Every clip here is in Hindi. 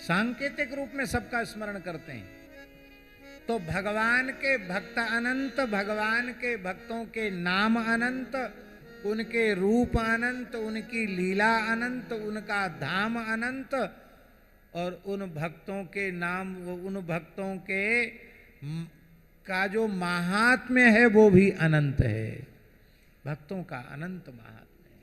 सांकेतिक रूप में सबका स्मरण करते हैं। तो भगवान के भक्त अनंत, भगवान के भक्तों के नाम अनंत, उनके रूप अनंत, उनकी लीला अनंत, उनका धाम अनंत, और उन भक्तों के नाम, उन भक्तों के का जो महात्म्य है वो भी अनंत है। भक्तों का अनंत महात्म्य है।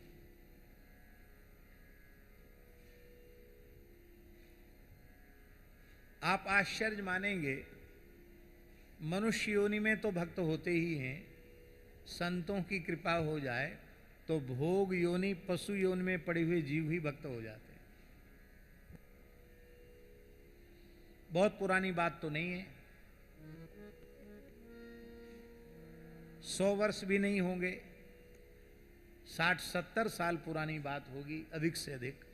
आप आश्चर्य मानेंगे, मनुष्य योनि में तो भक्त होते ही हैं, संतों की कृपा हो जाए तो भोग योनि, पशु योनि में पड़े हुए जीव ही भक्त हो जाते हैं। बहुत पुरानी बात तो नहीं है, 100 वर्ष भी नहीं होंगे, 60-70 साल पुरानी बात होगी, अधिक से अधिक।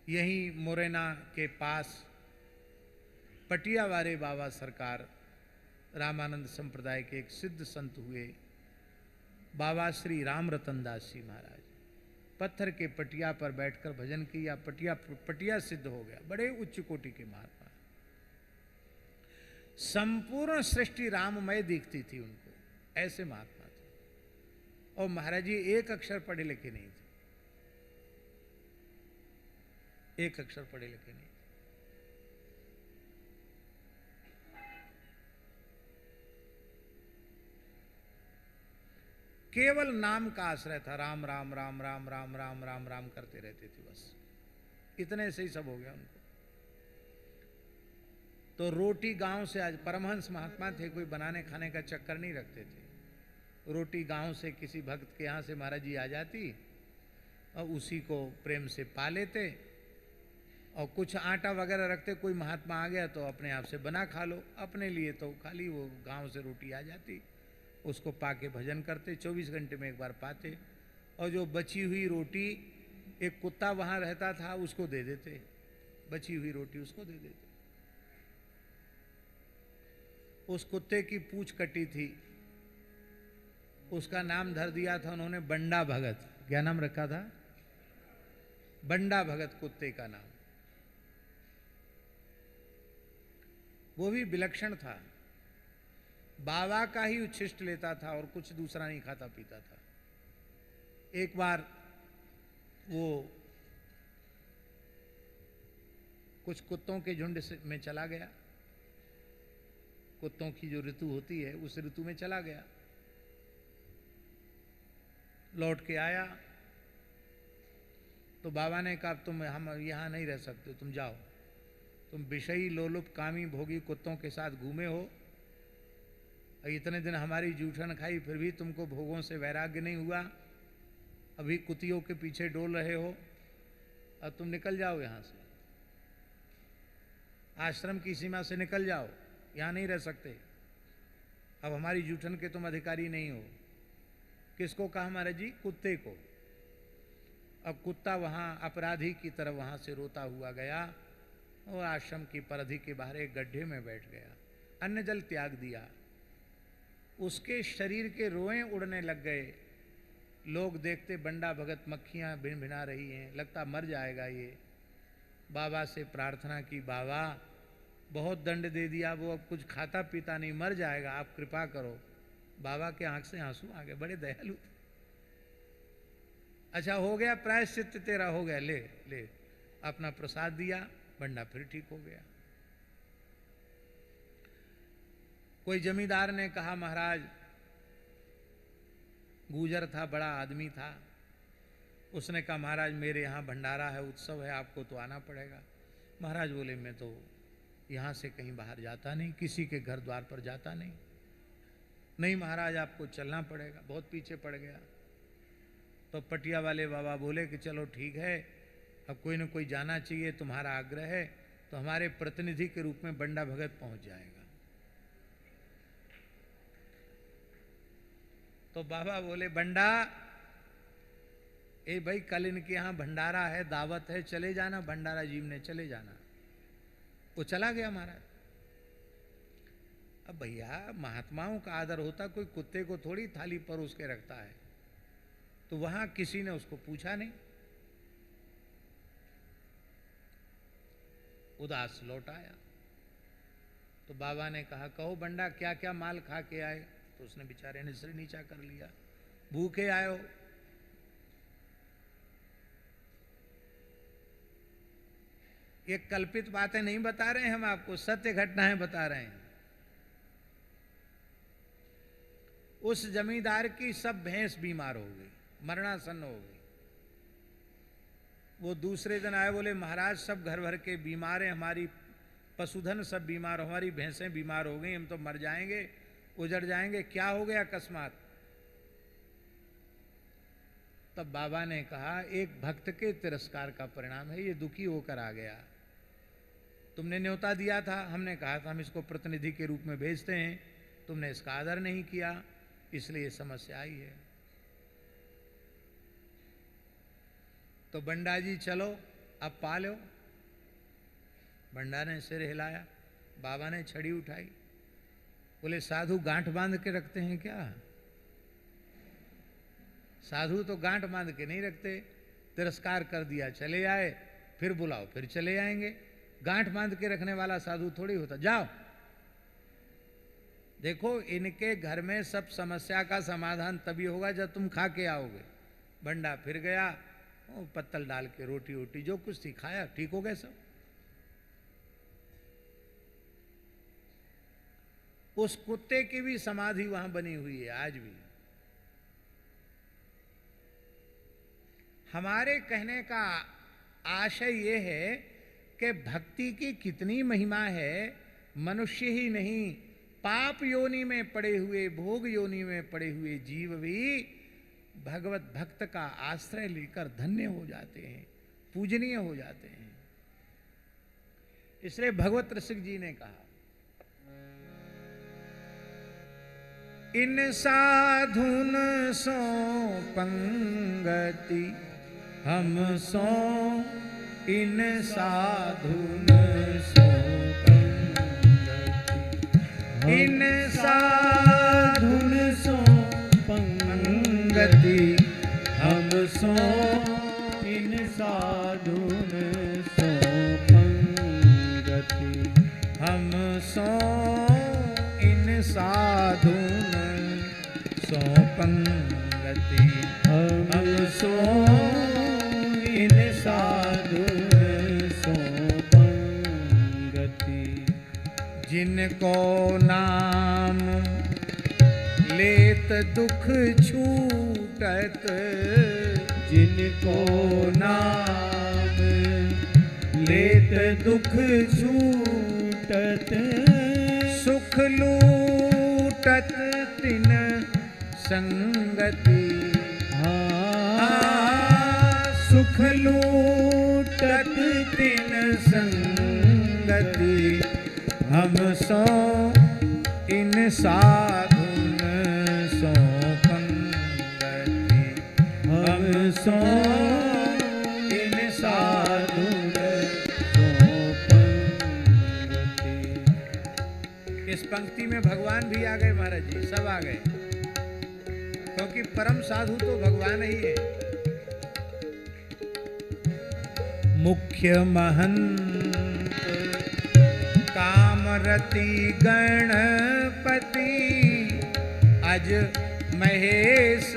यही मुरैना के पास पटियावारे बाबा सरकार रामानंद संप्रदाय के एक सिद्ध संत हुए, बाबा श्री राम रतन दास जी महाराज। पत्थर के पटिया पर बैठकर भजन किया, पटिया सिद्ध हो गया। बड़े उच्च कोटि के महात्मा, संपूर्ण सृष्टि राममय दिखती थी उनको, ऐसे महात्मा थे। और महाराज जी एक अक्षर पढ़े लिखे नहीं थे, एक अक्षर पढ़े लिखे नहीं थे। केवल नाम का आश्रय था, राम राम राम राम राम राम राम राम करते रहते थे, बस इतने से ही सब हो गया उनको। तो रोटी गांव से, आज परमहंस महात्मा थे, कोई बनाने खाने का चक्कर नहीं रखते थे। रोटी गांव से किसी भक्त के यहाँ से महाराज जी आ जाती और उसी को प्रेम से पा लेते, और कुछ आटा वगैरह रखते, कोई महात्मा आ गया तो अपने आप से बना खा लो, अपने लिए तो खाली वो गांव से रोटी आ जाती, उसको पाके भजन करते, 24 घंटे में एक बार पाते। और जो बची हुई रोटी, एक कुत्ता वहां रहता था, उसको दे देते, बची हुई रोटी उसको दे देते। उस कुत्ते की पूंछ कटी थी, उसका नाम धर दिया था उन्होंने बंडा भगत। क्या नाम रखा था? बंडा भगत कुत्ते का नाम। वो भी विलक्षण था, बाबा का ही उच्छिष्ट लेता था और कुछ दूसरा नहीं खाता पीता था। एक बार वो कुछ कुत्तों के झुंड में चला गया, कुत्तों की जो ऋतु होती है उस ऋतु में चला गया, लौट के आया तो बाबा ने कहा तुम, हम यहाँ नहीं रह सकते, तुम जाओ, तुम विषयी लोलुप कामी भोगी कुत्तों के साथ घूमे हो, इतने दिन हमारी जूठन खाई, फिर भी तुमको भोगों से वैराग्य नहीं हुआ, अभी कुतियों के पीछे डोल रहे हो, अब तुम निकल जाओ यहाँ से, आश्रम की सीमा से निकल जाओ, यहाँ नहीं रह सकते, अब हमारी जूठन के तुम अधिकारी नहीं हो। किसको कहा महाराज जी? कुत्ते को। अब कुत्ता वहाँ अपराधी की तरह वहाँ से रोता हुआ गया और आश्रम की परिधि के बाहर एक गड्ढे में बैठ गया, अन्न जल त्याग दिया, उसके शरीर के रोएं उड़ने लग गए। लोग देखते बंडा भगत, मक्खियां भिन भिना रही हैं, लगता मर जाएगा ये। बाबा से प्रार्थना की, बाबा बहुत दंड दे दिया, वो अब कुछ खाता पीता नहीं, मर जाएगा, आप कृपा करो। बाबा के आंख से आंसू आ गए, बड़े दयालु थे। अच्छा हो गया, प्रायश्चित तेरा हो गया, ले ले, अपना प्रसाद दिया, बंडा फिर ठीक हो गया। कोई जमींदार ने कहा, महाराज, गूजर था, बड़ा आदमी था, उसने कहा महाराज मेरे यहाँ भंडारा है, उत्सव है, आपको तो आना पड़ेगा। महाराज बोले मैं तो यहाँ से कहीं बाहर जाता नहीं, किसी के घर द्वार पर जाता नहीं। नहीं महाराज आपको चलना पड़ेगा, बहुत पीछे पड़ गया। तो पटिया वाले बाबा बोले कि चलो ठीक है, अब कोई न कोई जाना चाहिए, तुम्हारा आग्रह है तो हमारे प्रतिनिधि के रूप में बंडा भगत पहुंच जाएगा। तो बाबा बोले बंडा, ए भाई कल इनके यहाँ भंडारा है, दावत है, चले जाना, भंडारा जीव ने चले जाना। वो चला गया महाराज। अब भैया महात्माओं का आदर होता, कोई कुत्ते को थोड़ी थाली परोस के रखता है, तो वहां किसी ने उसको पूछा नहीं। उदास लौट आया। तो बाबा ने कहा, कहो बंडा क्या क्या माल खा के आए? तो उसने बेचारे ने सिर नीचा कर लिया, भूखे आयो। ये कल्पित बातें नहीं बता रहे हैं हम आपको, सत्य घटनाएं बता रहे हैं। उस जमींदार की सब भैंस बीमार हो गई, मरणासन्न हो गई। वो दूसरे दिन आए, बोले महाराज सब घर भर के बीमार हैं, हमारी पशुधन सब बीमार, हमारी भैंसें बीमार हो गई, हम तो मर जाएंगे, उजड़ जाएंगे, क्या हो गया अकस्मात? तब बाबा ने कहा, एक भक्त के तिरस्कार का परिणाम है, ये दुखी होकर आ गया। तुमने न्योता दिया था, हमने कहा था हम इसको प्रतिनिधि के रूप में भेजते हैं, तुमने इसका आदर नहीं किया, इसलिए समस्या आई है। तो बंडा जी चलो अब पा लो। बंडा ने सिर हिलाया, बाबा ने छड़ी उठाई, बोले साधु गांठ बांध के रखते हैं क्या? साधु तो गांठ बांध के नहीं रखते, तिरस्कार कर दिया चले आए, फिर बुलाओ फिर चले आएंगे। गांठ बांध के रखने वाला साधु थोड़ी होता। जाओ देखो, इनके घर में सब समस्या का समाधान तभी होगा जब तुम खा के आओगे। बंडा फिर गया, पत्तल डाल के रोटी वोटी जो कुछ थी खाया, ठीक हो गए सब। उस कुत्ते की भी समाधि वहां बनी हुई है आज भी। हमारे कहने का आशय ये है कि भक्ति की कितनी महिमा है। मनुष्य ही नहीं, पाप योनि में पड़े हुए, भोग योनि में पड़े हुए जीव भी भगवत भक्त का आश्रय लेकर धन्य हो जाते हैं, पूजनीय हो जाते हैं। इसलिए भगवत रसिक जी ने कहा, इन साधुन सो पंगति हम सो, इन साधुन सो पंगति, इन साधुन सो पंगति हम सो, इन साधुन सो पंगति हम सो, इन साधुन सो पंगति हम सो, इन साधुन सो पंगति। जिनको नाम लेत दुख छूटत, जिनको नाम लेत दुख छूटत, सुख लूटत तिन संगति। सुख लूटत तिन संगति हम सो, इन साधुन सो पंगति हम सो, इन साधुन सो पंगति। इस पंक्ति में भगवान भी आ गए महाराज जी, सब आ गए, क्योंकि परम साधु तो भगवान ही है। मुख्य महंत कामरति गणपति, अज महेश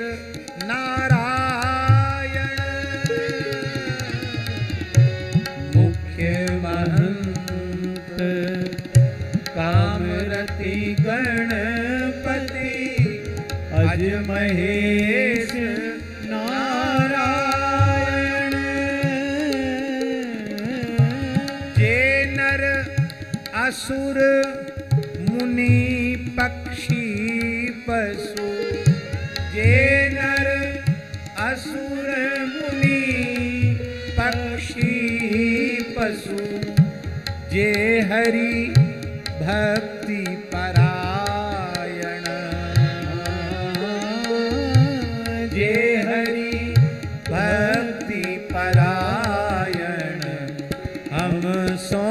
नारायण। मुख्य महंत कामरति गणपति, अज महेश नारायण। जे नर असुर मुनि पक्षी पशु, जे नर असुर मुनि पक्षी पशु, जे हरि भक्ति परायण, जे हरि भक्ति परायण हम सो,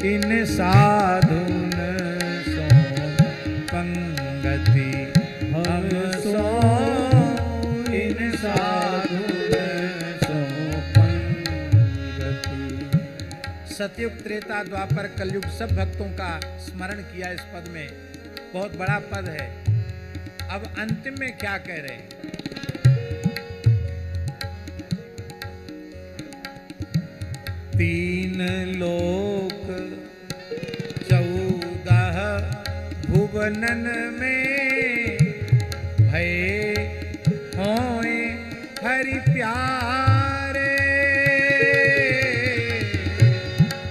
इन साधुन सो पंगति हम सो, इन साधुन सो पंगति। सतयुग, त्रेता, द्वापर, कलयुग सब भक्तों का स्मरण किया इस पद में। बहुत बड़ा पद है। अब अंतिम में क्या कह रहे हैं? तीन लोक 14 भुवनन में भये होए हरि प्यारे।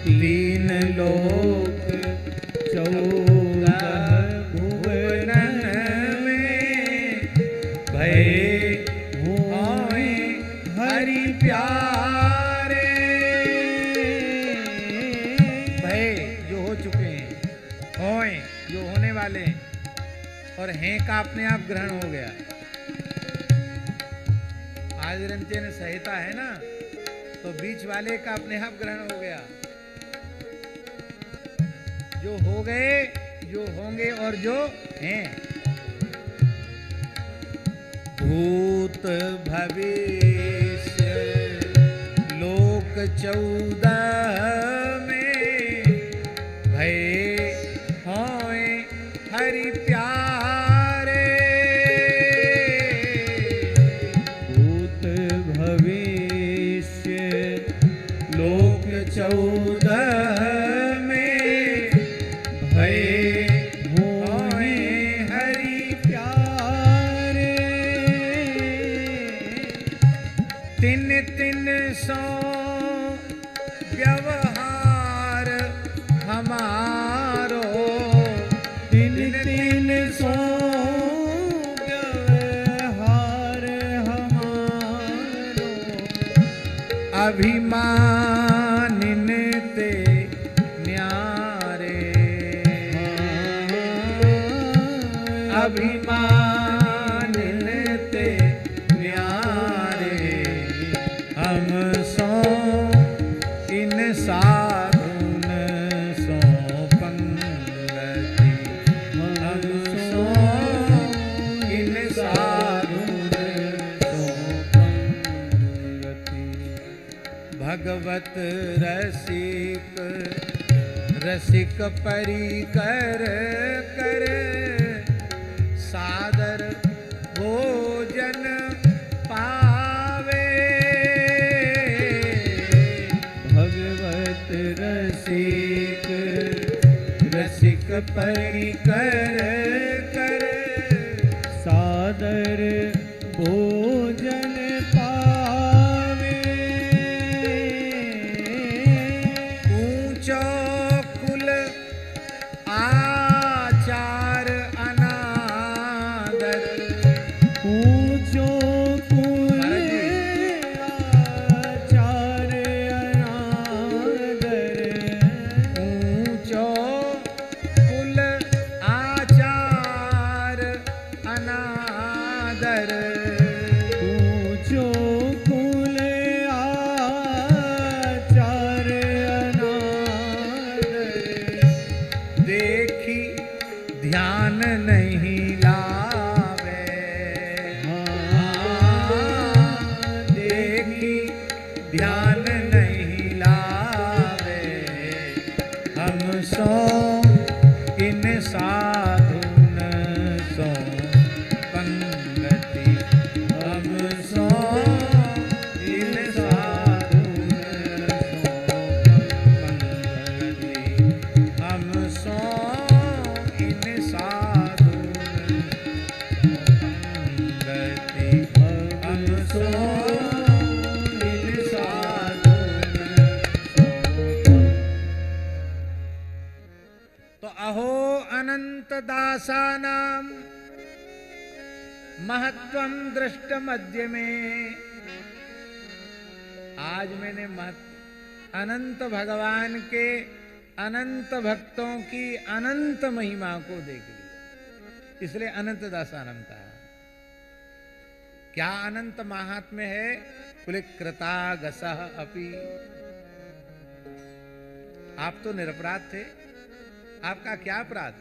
तीन लोक 14 भुवनन में भये होए हरि प्यारे। होए जो होने वाले हैं, और हैं का अपने आप ग्रहण हो गया। आदरंत्यन संहिता है ना, तो बीच वाले का अपने आप ग्रहण हो गया। जो हो गए, जो होंगे और जो हैं। भूत भविष्य लोक 14 में भये होए हरि प्यारे। भूत भविष्य लोक 14 में भये होए हरि प्यारे। तिन तिन सौ व्यवहार हमारो। तिन तिन सौ व्यवहार हमारो। अभिमानिन ते न्यारे। अभिमानिन ते न्यारे। हम सो इन साधुन सो पंगति। हम सो इन साधुन सो पंगति। भगवत रसिक रसिक परिकर कर सादर भोजन पावे। भगवत रसिक रसिक परिकर कर सादर भोजन पावे। ऊंचो कुल आचार अनादर। ऊंचो कुल आचार अनादर। ऊंचो कुल आचार अनादर। ऊंचो कुल आचार अनादर। देखी ध्यान नहीं लावे। देखी ध्यान नहीं लावे। हम सो इन साधुन सो पंगति। हम सो इन साधुन सो पंगति। हम सो इन साधुन पंगति। हम सो इन साधुन सो। तो अहो अनंत दासानां महत्वं दृष्टमद्य में। आज मैंने अनंत भगवान के अनंत भक्तों की अनंत महिमा को देख लिया, इसलिए अनंत दासानम कहा। क्या अनंत महात्म्य है? बोले कृतागसः अपि। आप तो निरपराध थे, आपका क्या अपराध?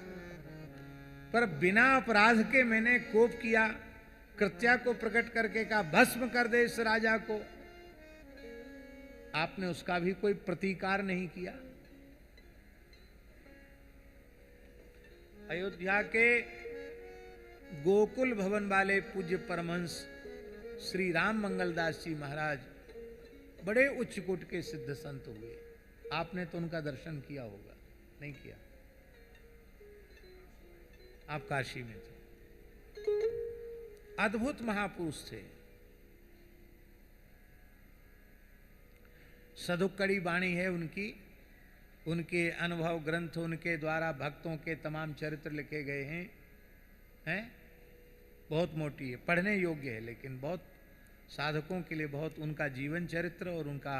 पर बिना अपराध के मैंने कोप किया, कृत्या को प्रकट करके कहा भस्म कर दे इस राजा को। आपने उसका भी कोई प्रतिकार नहीं किया। अयोध्या के गोकुल भवन वाले पूज्य परमहंस श्री राम मंगलदास जी महाराज बड़े उच्च कोट के सिद्ध संत हुए। आपने तो उनका दर्शन किया होगा, नहीं किया? आप काशी में थे। अद्भुत महापुरुष थे। सदुक्कड़ी वाणी है उनकी, उनके अनुभव ग्रंथ, उनके द्वारा भक्तों के तमाम चरित्र लिखे गए हैं। बहुत मोटी है, पढ़ने योग्य है, लेकिन बहुत साधकों के लिए बहुत, उनका जीवन चरित्र और उनका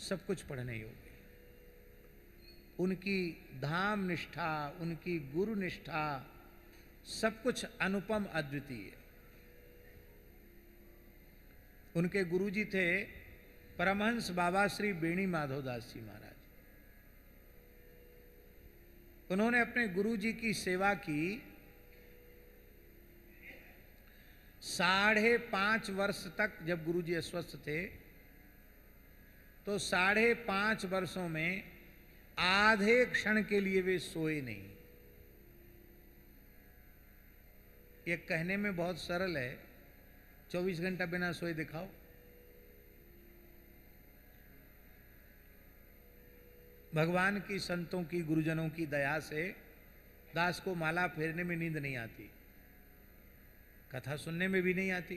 सब कुछ पढ़ने योग्य है। उनकी धाम निष्ठा, उनकी गुरु निष्ठा, सब कुछ अनुपम अद्वितीय। उनके गुरुजी थे परमहंस बाबा श्री बेणी माधवदास जी महाराज। उन्होंने अपने गुरुजी की सेवा की 5.5 वर्ष तक। जब गुरुजी अस्वस्थ थे तो 5.5 वर्षों में आधे क्षण के लिए वे सोए नहीं। ये कहने में बहुत सरल है, 24 घंटा बिना सोए दिखाओ। भगवान की, संतों की, गुरुजनों की दया से दास को माला फेरने में नींद नहीं आती, कथा सुनने में भी नहीं आती,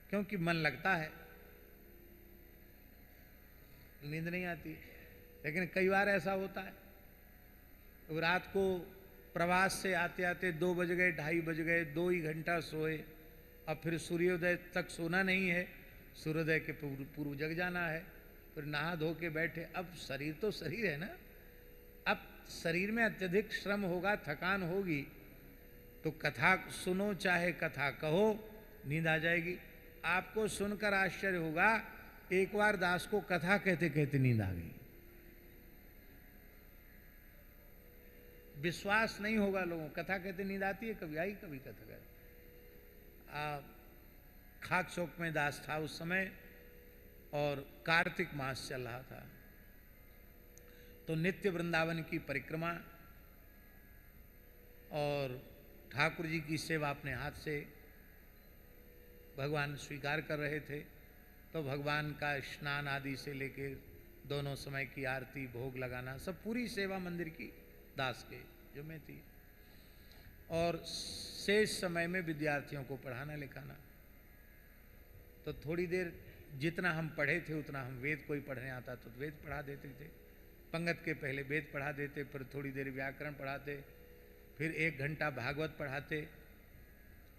क्योंकि मन लगता है, नींद नहीं आती। लेकिन कई बार ऐसा होता है, तो रात को प्रवास से आते आते 2 बज गए, 2:30 बज गए, 2 ही घंटा सोए, अब फिर सूर्योदय तक सोना नहीं है, सूर्योदय के पूर्व जग जाना है, फिर नहा धो के बैठे। अब शरीर तो शरीर है ना, अब शरीर में अत्यधिक श्रम होगा, थकान होगी, तो कथा सुनो चाहे कथा कहो, नींद आ जाएगी। आपको सुनकर आश्चर्य होगा, एक बार दास को कथा कहते कहते नींद आ गई। विश्वास नहीं होगा लोगों, कथा कहते नींद आती है? कभी आई? कभी कथा कहते। खाक चौक में दास था उस समय, और कार्तिक मास चल रहा था, तो नित्य वृंदावन की परिक्रमा और ठाकुर जी की सेवा अपने हाथ से भगवान स्वीकार कर रहे थे। तो भगवान का स्नान आदि से लेके दोनों समय की आरती, भोग लगाना, सब पूरी सेवा मंदिर की दास के जिम्मे थी, और शेष समय में विद्यार्थियों को पढ़ाना लिखाना। तो थोड़ी देर जितना हम पढ़े थे उतना हम वेद, कोई पढ़ने आता तो वेद पढ़ा देते थे, पंगत के पहले वेद पढ़ा देते, फिर थोड़ी देर व्याकरण पढ़ाते, फिर 1 घंटा भागवत पढ़ाते,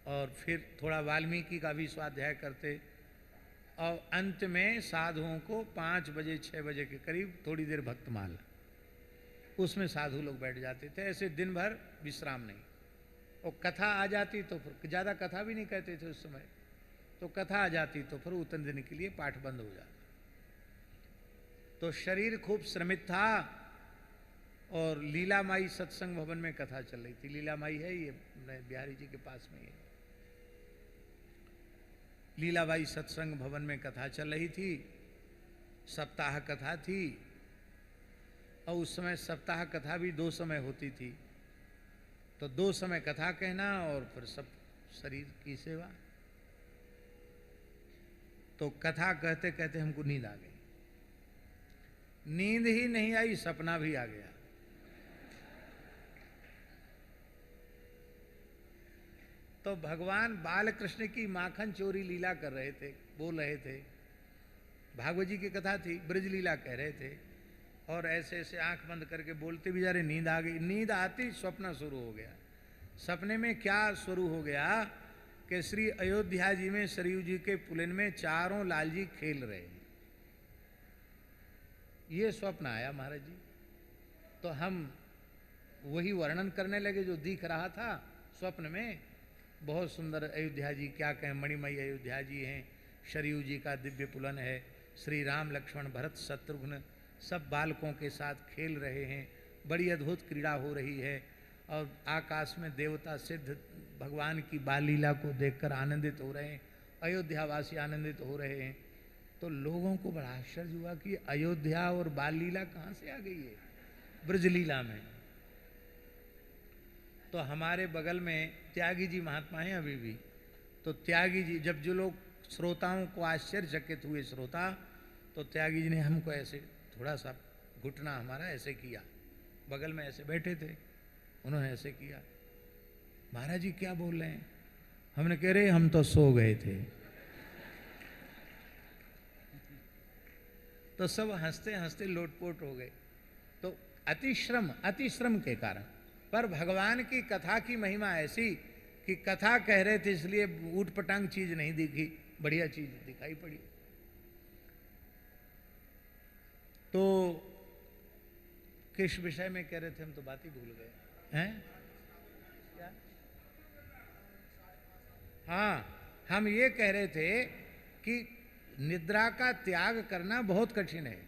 और फिर थोड़ा वाल्मीकि का भी स्वाध्याय करते, और अंत में साधुओं को 5 बजे 6 बजे के करीब थोड़ी देर भक्तमाल, उसमें साधु लोग बैठ जाते थे। ऐसे दिन भर विश्राम नहीं। और कथा आ जाती तो फिर ज़्यादा कथा भी नहीं कहते थे उस समय, तो कथा आ जाती तो फिर उतने दिन के लिए पाठ बंद हो जाता। तो शरीर खूब श्रमित था, और लीलामाई सत्संग भवन में कथा चल रही थी। लीलामाई है ये बिहारी जी के पास में, ये लीलाबाई सत्संग भवन में कथा चल रही थी, सप्ताह कथा थी, और उस समय सप्ताह कथा भी 2 समय होती थी, तो 2 समय कथा कहना और फिर सब शरीर की सेवा। तो कथा कहते कहते हमको नींद आ गई। नींद ही नहीं आई, सपना भी आ गया। तो भगवान बालकृष्ण की माखन चोरी लीला कर रहे थे, बोल रहे थे, भागवत जी की कथा थी, ब्रज लीला कह रहे थे, और ऐसे ऐसे आंख बंद करके बोलते भी जा रहे, नींद आ गई। नींद आती स्वप्न शुरू हो गया। सपने में क्या शुरू हो गया कि श्री अयोध्या जी में सरयू जी के पुलिन में चारों लाल जी खेल रहे हैं। ये स्वप्न आया महाराज जी। तो हम वही वर्णन करने लगे जो दिख रहा था स्वप्न में। बहुत सुंदर अयोध्या जी, क्या कहें, मणिमयी अयोध्या जी हैं, सरयू जी का दिव्य पुलन है, श्री राम लक्ष्मण भरत शत्रुघ्न सब बालकों के साथ खेल रहे हैं, बड़ी अद्भुत क्रीड़ा हो रही है, और आकाश में देवता सिद्ध भगवान की बाल लीला को देखकर आनंदित हो रहे हैं, अयोध्यावासी आनंदित हो रहे हैं। तो लोगों को बड़ा आश्चर्य हुआ कि अयोध्या और बाल लीला कहाँ से आ गई है ब्रजलीला में। तो हमारे बगल में त्यागी जी महात्मा हैं अभी भी। तो त्यागी जी, जब जो लोग श्रोताओं को आश्चर्यचकित हुए श्रोता, तो त्यागी जी ने हमको ऐसे थोड़ा सा घुटना हमारा ऐसे किया, बगल में ऐसे बैठे थे, उन्होंने ऐसे किया, महाराज जी क्या बोल रहे हैं? हमने कह रहे हम तो सो गए थे। तो सब हंसते हंसते लोटपोट हो गए। तो अतिश्रम के कारण, पर भगवान की कथा की महिमा ऐसी कि कथा कह रहे थे इसलिए ऊट पटांग चीज नहीं दिखी, बढ़िया चीज दिखाई पड़ी। तो किस विषय में कह रहे थे, हम तो बात ही भूल गए हैं क्या? हाँ, हम ये कह रहे थे कि निद्रा का त्याग करना बहुत कठिन है।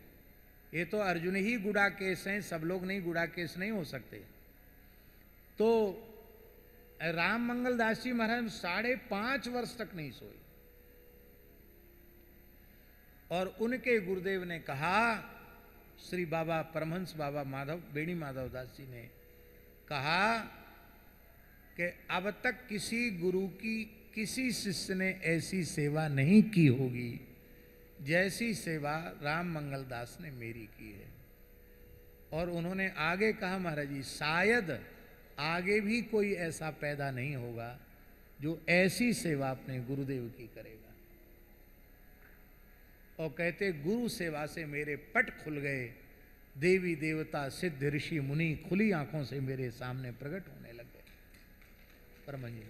ये तो अर्जुन ही गुड़ाकेश हैं, सब लोग नहीं गुड़ाकेश नहीं हो सकते। तो राम मंगल दास जी महाराज 5.5 वर्ष तक नहीं सोए, और उनके गुरुदेव ने कहा, श्री बाबा परमहंस बाबा माधव बेणी माधव दास जी ने कहा कि अब तक किसी गुरु की किसी शिष्य ने ऐसी सेवा नहीं की होगी जैसी सेवा राम मंगल दास ने मेरी की है। और उन्होंने आगे कहा, महाराज जी शायद आगे भी कोई ऐसा पैदा नहीं होगा जो ऐसी सेवा अपने गुरुदेव की करेगा। और कहते गुरु सेवा से मेरे पट खुल गए, देवी देवता सिद्ध ऋषि मुनि खुली आंखों से मेरे सामने प्रकट होने लग गए। परम जी